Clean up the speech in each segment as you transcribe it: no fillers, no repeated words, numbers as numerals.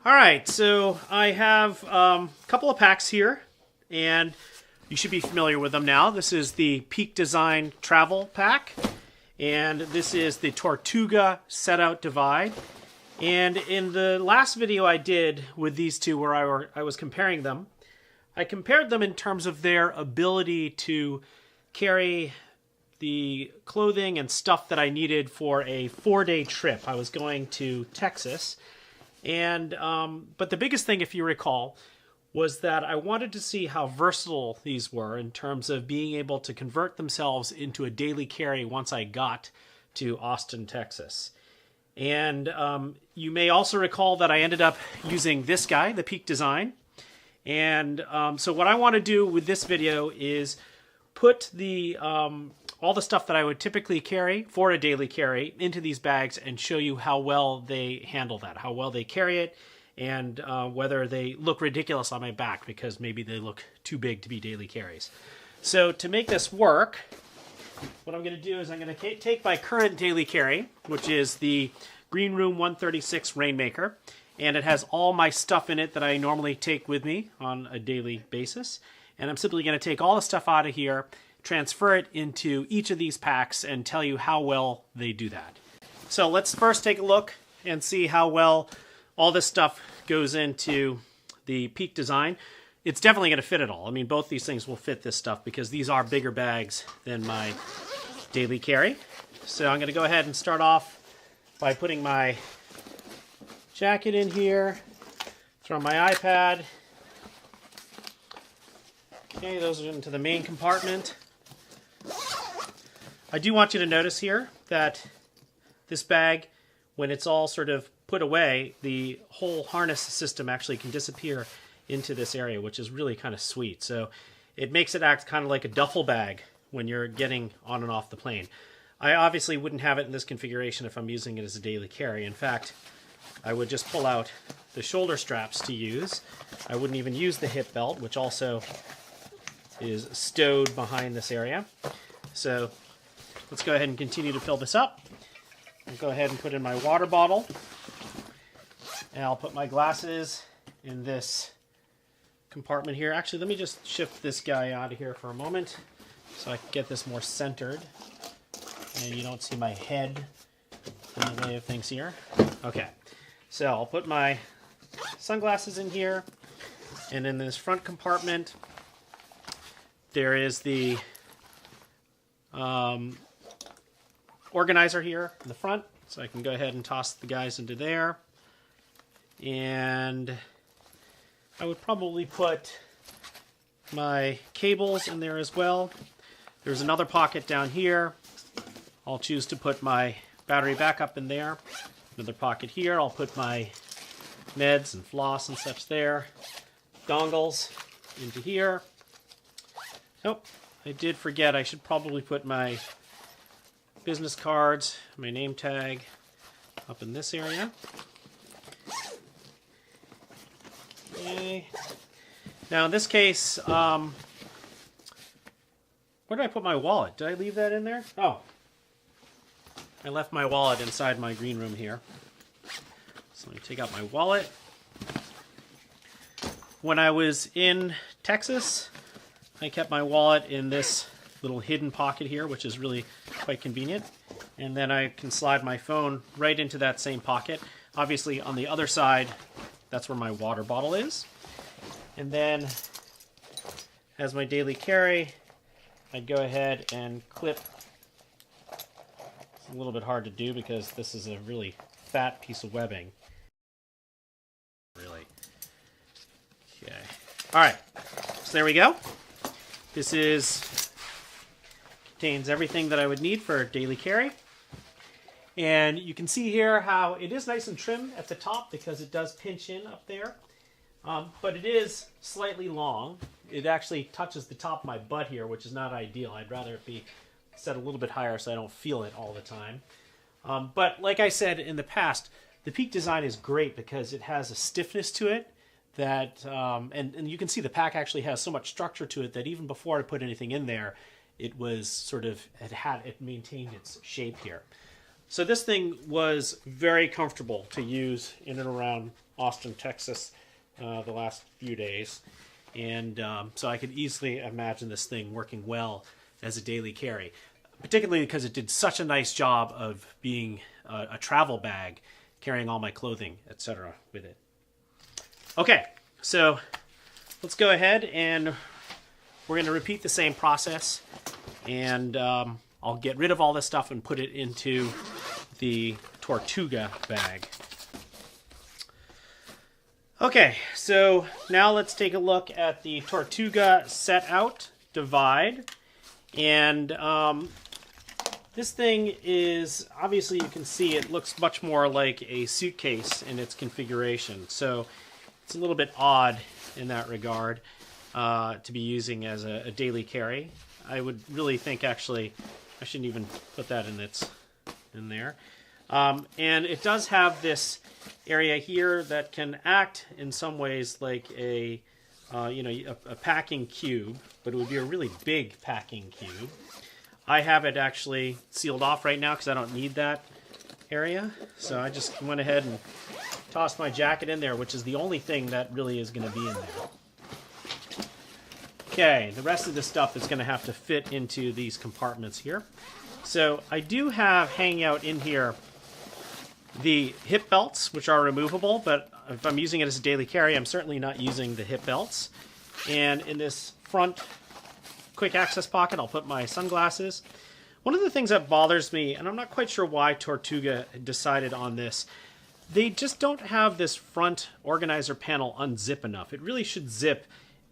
All right, so I have a couple of packs here, and you should be familiar with them now. This is the Peak Design Travel Pack, and this is the Tortuga Setout Divide. And in the last video I did with these two where I was comparing them, I compared them in terms of their ability to carry the clothing and stuff that I needed for a 4-day trip. I was going to Texas. And but the biggest thing, if you recall, was that I wanted to see how versatile these were in terms of being able to convert themselves into a daily carry once I got to Austin, Texas. And you may also recall that I ended up using this guy, the Peak Design. And so what I want to do with this video is put the all the stuff that I would typically carry for a daily carry into these bags and show you how well they handle that, how well they carry it, and whether they look ridiculous on my back because maybe they look too big to be daily carries. So to make this work, what I'm going to do is I'm going to take my current daily carry, which is the Green Room 136 Rainmaker, and it has all my stuff in it that I normally take with me on a daily basis. And I'm simply going to take all the stuff out of here, transfer it into each of these packs, and tell you how well they do that. So let's first take a look and see how well all this stuff goes into the Peak Design. It's definitely going to fit it all. I mean, both these things will fit this stuff because these are bigger bags than my daily carry. So I'm going to go ahead and start off by putting my jacket in here, throw my iPad. Okay, those are into the main compartment. I do want you to notice here that this bag, when it's all sort of put away, the whole harness system actually can disappear into this area, which is really kind of sweet. So it makes it act kind of like a duffel bag when you're getting on and off the plane. I obviously wouldn't have it in this configuration if I'm using it as a daily carry. In fact, I would just pull out the shoulder straps to use. I wouldn't even use the hip belt, which also is stowed behind this area. So let's go ahead and continue to fill this up. I'll go ahead and put in my water bottle. And I'll put my glasses in this compartment here. Actually, let me just shift this guy out of here for a moment so I can get this more centered. And you don't see my head in the way of things here. Okay, so I'll put my sunglasses in here. And in this front compartment, there is the organizer here in the front, so I can go ahead and toss the guys into there. And I would probably put my cables in there as well. There's another pocket down here. I'll choose to put my battery backup in there. Another pocket here. I'll put my meds and floss and such there. Dongles into here. Oh, I did forget. I should probably put my business cards, my name tag, up in this area. Okay. Now in this case, where did I put my wallet? Did I leave that in there? Oh, I left my wallet inside my green room here. So let me take out my wallet. When I was in Texas, I kept my wallet in this little hidden pocket here, which is really quite convenient. And then I can slide my phone right into that same pocket. Obviously, on the other side, that's where my water bottle is. And then, as my daily carry, I'd go ahead and clip. It's a little bit hard to do because this is a really fat piece of webbing. Really. Okay. All right. So there we go. This contains everything that I would need for daily carry. And you can see here how it is nice and trim at the top because it does pinch in up there. But it is slightly long. It actually touches the top of my butt here, which is not ideal. I'd rather it be set a little bit higher so I don't feel it all the time. But like I said in the past, the Peak Design is great because it has a stiffness to it that, and you can see the pack actually has so much structure to it that even before I put anything in there, it was sort of, it maintained its shape here. So this thing was very comfortable to use in and around Austin, Texas the last few days. And so I could easily imagine this thing working well as a daily carry, particularly because it did such a nice job of being a travel bag, carrying all my clothing, etc. with it. Okay, so let's go ahead and we're going to repeat the same process, and I'll get rid of all this stuff and put it into the Tortuga bag. Okay, so now let's take a look at the Tortuga Setout Divide. And this thing is, obviously you can see it looks much more like a suitcase in its configuration. So it's a little bit odd in that regard to be using as a daily carry. I would really think, actually, I shouldn't even put that in there. And it does have this area here that can act in some ways like a packing cube, but it would be a really big packing cube. I have it actually sealed off right now because I don't need that area. So I just went ahead and tossed my jacket in there, which is the only thing that really is going to be in there. Okay, the rest of the stuff is going to have to fit into these compartments here. So I do have hanging out in here the hip belts, which are removable, but if I'm using it as a daily carry, I'm certainly not using the hip belts. And in this front quick access pocket, I'll put my sunglasses. One of the things that bothers me, and I'm not quite sure why Tortuga decided on this, they just don't have this front organizer panel unzip enough. It really should zip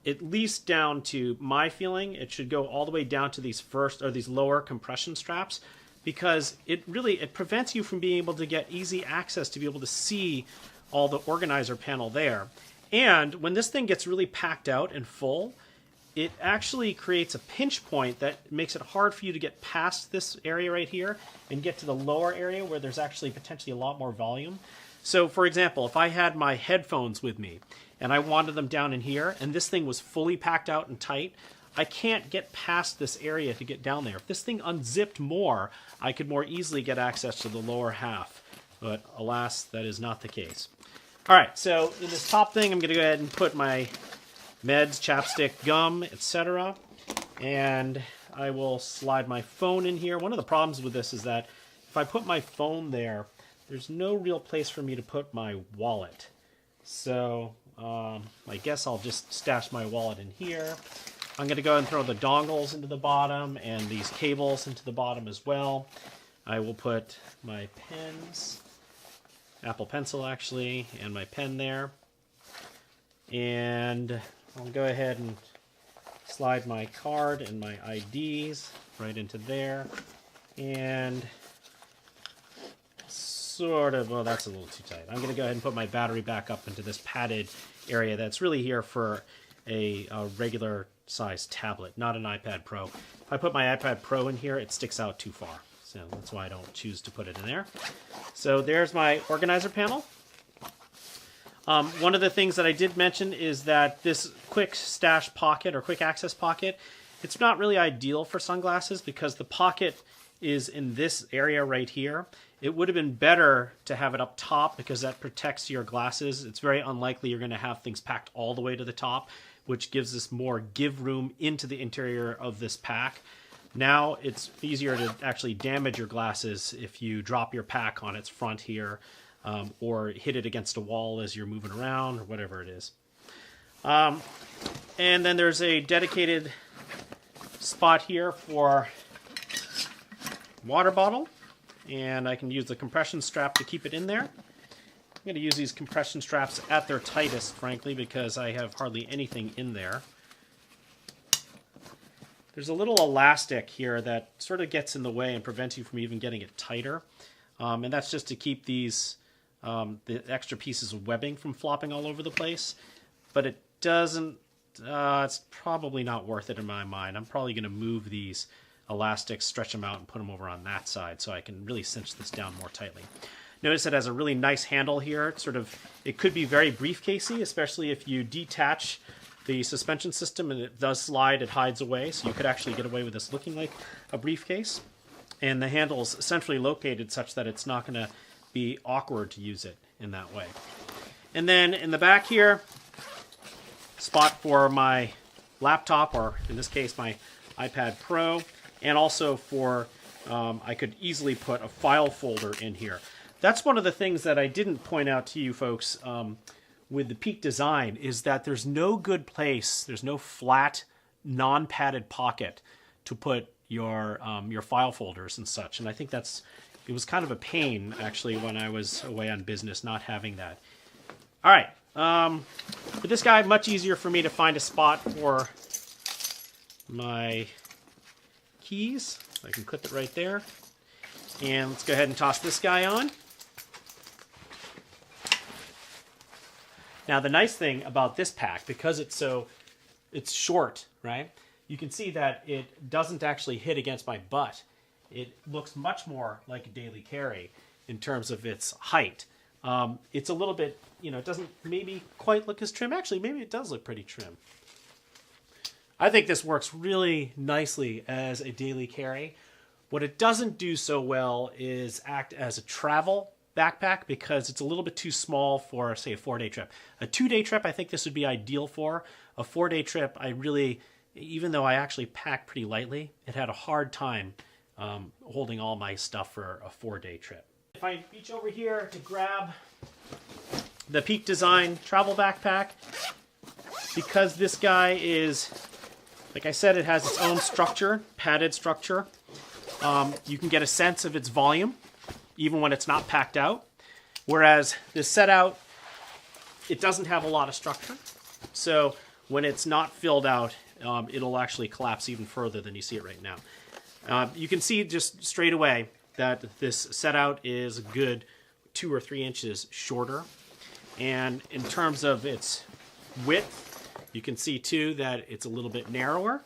at least down to my feeling. It should go all the way down to these lower compression straps, because it prevents you from being able to get easy access to be able to see all the organizer panel there. And when this thing gets really packed out and full, it actually creates a pinch point that makes it hard for you to get past this area right here and get to the lower area where there's actually potentially a lot more volume. So for example, if I had my headphones with me and I wanted them down in here and this thing was fully packed out and tight, I can't get past this area to get down there. If this thing unzipped more, I could more easily get access to the lower half. But alas, that is not the case. All right, so in this top thing, I'm going to go ahead and put my meds, chapstick, gum, etc. And I will slide my phone in here. One of the problems with this is that if I put my phone there, there's no real place for me to put my wallet. So I guess I'll just stash my wallet in here. I'm going to go ahead and throw the dongles into the bottom and these cables into the bottom as well. I will put my pens, Apple Pencil actually, and my pen there. And I'll go ahead and slide my card and my IDs right into there. And sort of, well, that's a little too tight. I'm going to go ahead and put my battery back up into this padded area that's really here for a regular size tablet, not an iPad Pro. If I put my iPad Pro in here, it sticks out too far. So that's why I don't choose to put it in there. So there's my organizer panel. One of the things that I did mention is that this quick stash pocket or quick access pocket, it's not really ideal for sunglasses because the pocket is in this area right here. It would have been better to have it up top because that protects your glasses. It's very unlikely you're going to have things packed all the way to the top, which gives us more give room into the interior of this pack. Now it's easier to actually damage your glasses if you drop your pack on its front here or hit it against a wall as you're moving around or whatever it is. And then there's a dedicated spot here for water bottle, and I can use the compression strap to keep it in there. I'm going to use these compression straps at their tightest, frankly, because I have hardly anything in there. There's a little elastic here that sort of gets in the way and prevents you from even getting it tighter. And that's just to keep these the extra pieces of webbing from flopping all over the place. But it doesn't, it's probably not worth it in my mind. I'm probably going to move these elastics, stretch them out, and put them over on that side so I can really cinch this down more tightly. Notice it has a really nice handle here. It could be very briefcasey, especially if you detach the suspension system and it does slide, it hides away, so you could actually get away with this looking like a briefcase. And the handle is centrally located such that it's not going to be awkward to use it in that way. And then in the back here, spot for my laptop, or in this case my iPad Pro, and also for I could easily put a file folder in here. That's one of the things that I didn't point out to you folks with the Peak design, is that there's no good place, there's no flat, non-padded pocket to put your file folders and such. And I think it was kind of a pain actually when I was away on business not having that. All right, for this guy, much easier for me to find a spot for my keys. I can clip it right there. And let's go ahead and toss this guy on. Now the nice thing about this pack, because it's short, right? You can see that it doesn't actually hit against my butt. It looks much more like a daily carry in terms of its height. It's a little bit, it doesn't maybe quite look as trim. Actually, maybe it does look pretty trim. I think this works really nicely as a daily carry. What it doesn't do so well is act as a travel backpack, because it's a little bit too small for, say, a 4-day trip. A 2-day trip, I think this would be ideal for. A 4-day trip, even though I actually pack pretty lightly, it had a hard time holding all my stuff for a 4-day trip. If I reach over here to grab the Peak Design travel backpack, because this guy is, like I said, it has its own structure, padded structure. You can get a sense of its volume, even when it's not packed out. Whereas this Setout, it doesn't have a lot of structure. So when it's not filled out, it'll actually collapse even further than you see it right now. You can see just straight away that this Setout is a good 2 or 3 inches shorter. And in terms of its width, you can see too that it's a little bit narrower,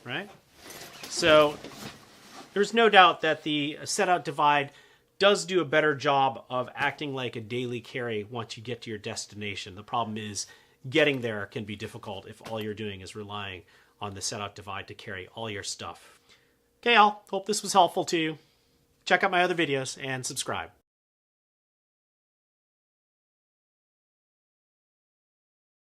right? So there's no doubt that the Setout Divide does do a better job of acting like a daily carry once you get to your destination. The problem is getting there can be difficult if all you're doing is relying on the Setout Divide to carry all your stuff. Okay, all. Hope this was helpful to you. Check out my other videos and subscribe.